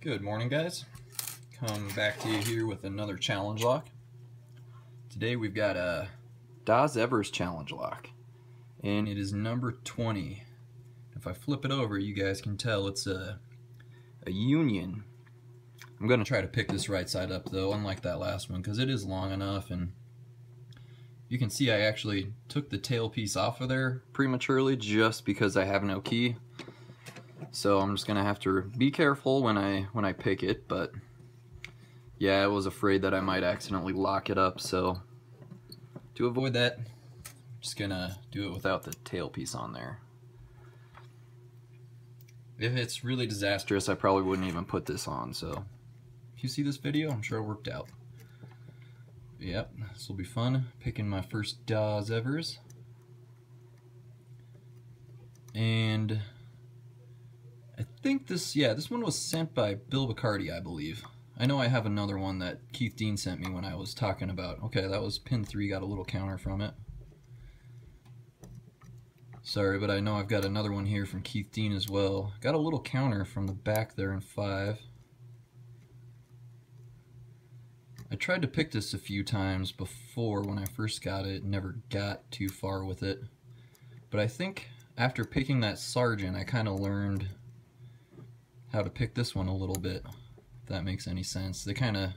Good morning, guys. Come back to you here with another challenge lock. Today we've got a Daz Evers challenge lock, and it is number 20. If I flip it over, you guys can tell it's a union. I'm going to try to pick this right side up though, unlike that last one, because it is long enough, and you can see I actually took the tail piece off of there prematurely just because I have no key. So I'm just gonna have to be careful when I pick it, but yeah, I was afraid that I might accidentally lock it up, so to avoid that, I'm just gonna do it without the tail piece on there. If it's really disastrous, I probably wouldn't even put this on, so if you see this video, I'm sure it worked out. Yep, this will be fun, picking my first Daz Evers. And I think this one was sent by Bill Bacardi, I believe. I know I have another one that Keith Dean sent me when I was talking about, okay, that was pin 3, got a little counter from it. Sorry, but I know I've got another one here from Keith Dean as well. Got a little counter from the back there in 5. I tried to pick this a few times before when I first got it, never got too far with it. But I think after picking that Sergeant, I kind of learned how to pick this one a little bit, if that makes any sense. They kind of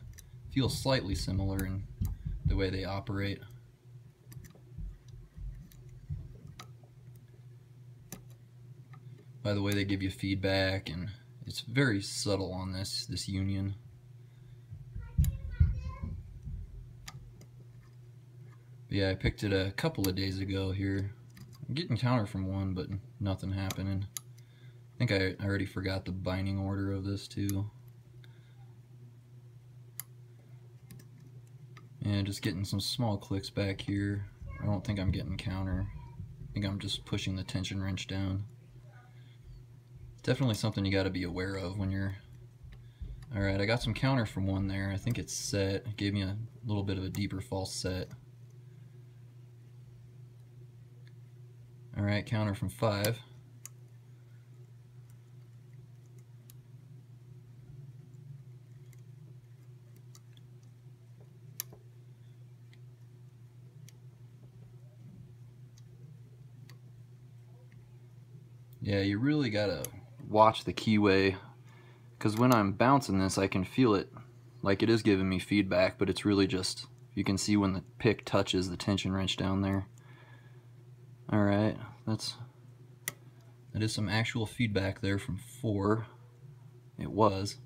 feel slightly similar in the way they operate. By the way they give you feedback, and it's very subtle on this union. Yeah, I picked it a couple of days ago here. I'm getting counter from one, but nothing happening. I think I already forgot the binding order of this too. And just getting some small clicks back here. I don't think I'm getting counter. I think I'm just pushing the tension wrench down. Definitely something you got to be aware of when you're... Alright, I got some counter from one there. I think it's set. It gave me a little bit of a deeper false set. Alright, counter from 5. Yeah, you really gotta watch the keyway, because when I'm bouncing this I can feel it like it is giving me feedback, but it's really just, you can see when the pick touches the tension wrench down there. Alright, that is some actual feedback there from 4. It was.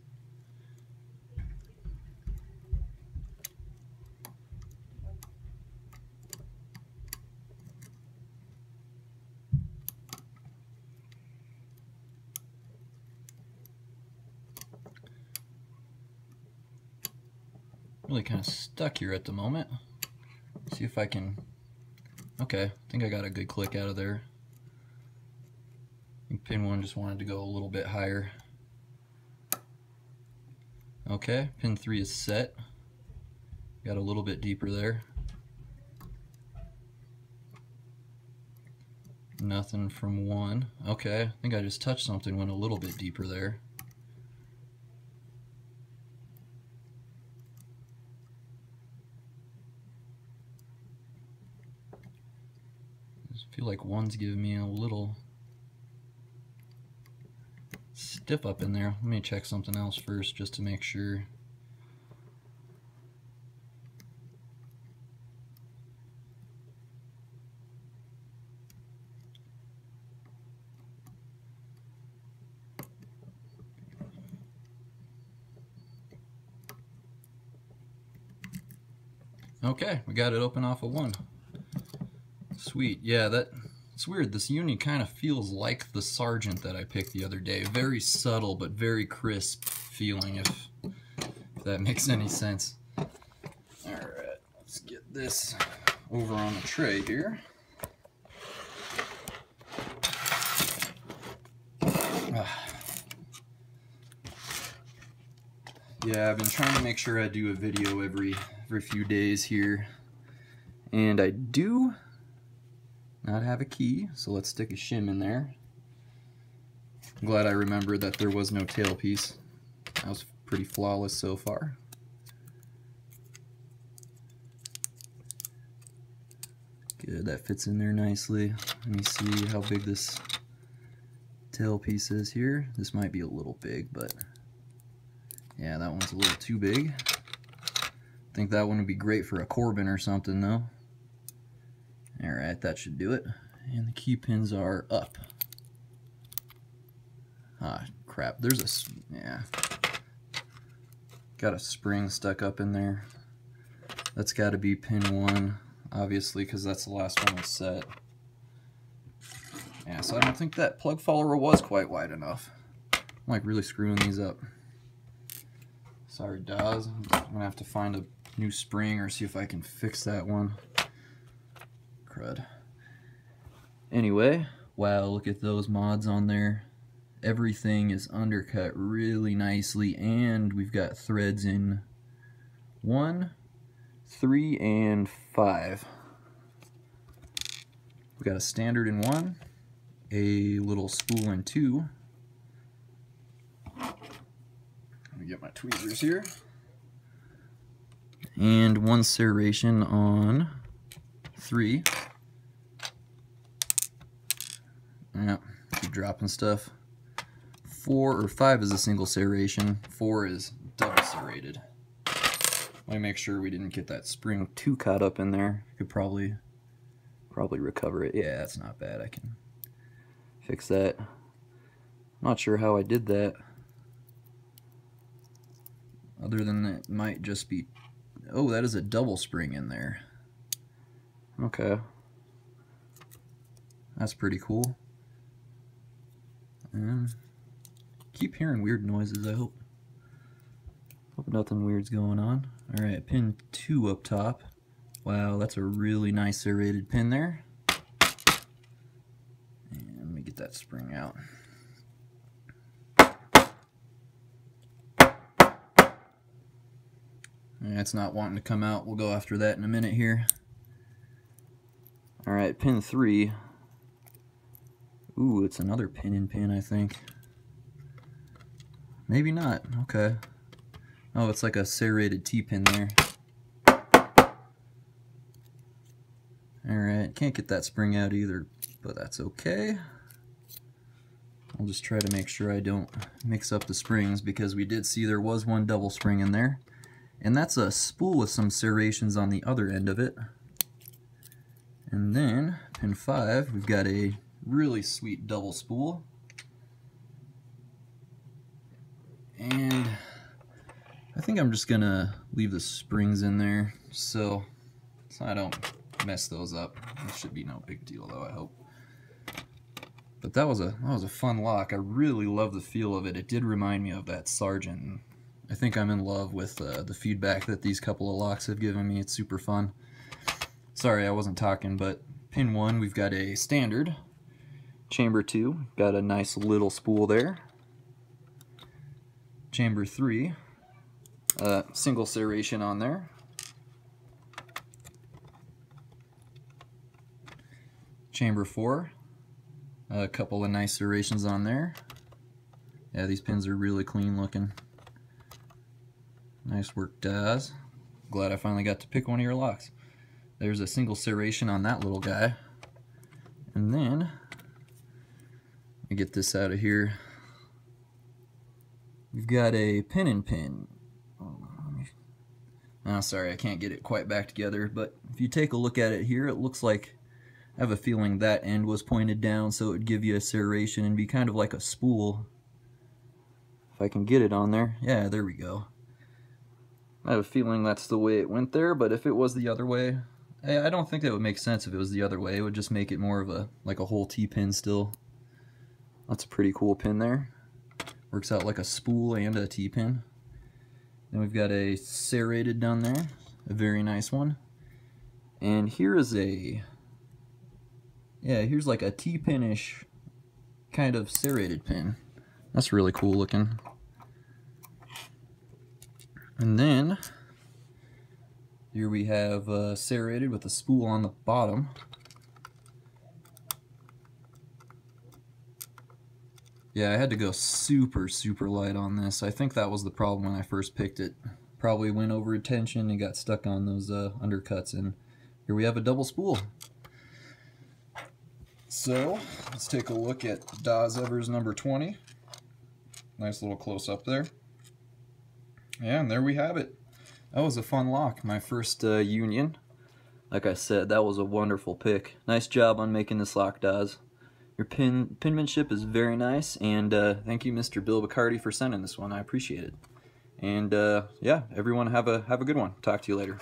Really kind of stuck here at the moment. See if I can... Okay, I think I got a good click out of there. I think pin 1 just wanted to go a little bit higher. Okay, pin 3 is set. Got a little bit deeper there. Nothing from 1. Okay, I think I just touched something, went a little bit deeper there. I feel like 1's giving me a little stiff up in there. Let me check something else first just to make sure. Okay, we got it open off of 1. Sweet, yeah, it's weird. This union kind of feels like the Sergeant that I picked the other day. Very subtle, but very crisp feeling, if that makes any sense. Alright, let's get this over on the tray here. Yeah, I've been trying to make sure I do a video every few days here. And I do not have a key, so let's stick a shim in there. I'm glad I remembered that there was no tail piece. That was pretty flawless so far. Good, that fits in there nicely. Let me see how big this tail piece is here. This might be a little big, but yeah, that one's a little too big. I think that one would be great for a Corbin or something though. Alright, that should do it. And the key pins are up. Ah, crap. There's a... yeah. Got a spring stuck up in there. That's got to be pin 1, obviously, because that's the last one we set. Yeah, so I don't think that plug follower was quite wide enough. I'm like really screwing these up. Sorry, Daz. I'm going to have to find a new spring or see if I can fix that one. Crud. Anyway, wow, look at those mods on there. Everything is undercut really nicely, and we've got threads in 1, 3, and 5. We've got a standard in 1, a little spool in 2. Let me get my tweezers here. And 1 serration on 3. Yep, keep dropping stuff. 4 or 5 is a single serration. 4 is double serrated. Let me make sure we didn't get that spring too caught up in there. Could probably recover it. Yeah, that's not bad. I can fix that. Not sure how I did that. Other than that, it might just be... oh, that is a double spring in there. Okay. That's pretty cool. Keep hearing weird noises, I hope. Hope nothing weird's going on. Alright, pin 2 up top. Wow, that's a really nice serrated pin there. And let me get that spring out. It's not wanting to come out. We'll go after that in a minute here. Alright, pin 3. Ooh, it's another pin in pin, I think. Maybe not. Okay. Oh, it's like a serrated T-pin there. Alright, can't get that spring out either, but that's okay. I'll just try to make sure I don't mix up the springs, because we did see there was one double spring in there. And that's a spool with some serrations on the other end of it. And then, pin 5, we've got a really sweet double spool. And I think I'm just gonna leave the springs in there so I don't mess those up. It should be no big deal though, I hope. But that was a fun lock. I really love the feel of it. It did remind me of that Sargent. I think I'm in love with the feedback that these couple of locks have given me. It's super fun. Sorry, I wasn't talking, but pin 1, we've got a standard. Chamber 2, got a nice little spool there. Chamber 3, single serration on there. Chamber 4, a couple of nice serrations on there. Yeah, these pins are really clean looking. Nice work, Daz. Glad I finally got to pick one of your locks. There's a single serration on that little guy. And then, let me get this out of here. We've got a pin in pin. Oh, sorry, I can't get it quite back together, but if you take a look at it here, it looks like, I have a feeling that end was pointed down, so it would give you a serration and be kind of like a spool. If I can get it on there. Yeah, there we go. I have a feeling that's the way it went there, but if it was the other way, I don't think that would make sense if it was the other way. It would just make it more of a, like a whole T-pin still. That's a pretty cool pin there. Works out like a spool and a T-pin. Then we've got a serrated down there, a very nice one. And here is a, yeah, here's like a T-pin-ish kind of serrated pin. That's really cool looking. And then here we have serrated with a spool on the bottom. Yeah, I had to go super, super light on this. I think that was the problem when I first picked it. Probably went over tension and got stuck on those undercuts, and here we have a double spool. So, let's take a look at Daz Evers number 20. Nice little close-up there. Yeah, and there we have it. That was a fun lock, my first union. Like I said, that was a wonderful pick. Nice job on making this lock, Daz. Your penmanship is very nice, and thank you, Mr. Bill Bacardi, for sending this one. I appreciate it. And yeah, everyone have a good one. Talk to you later.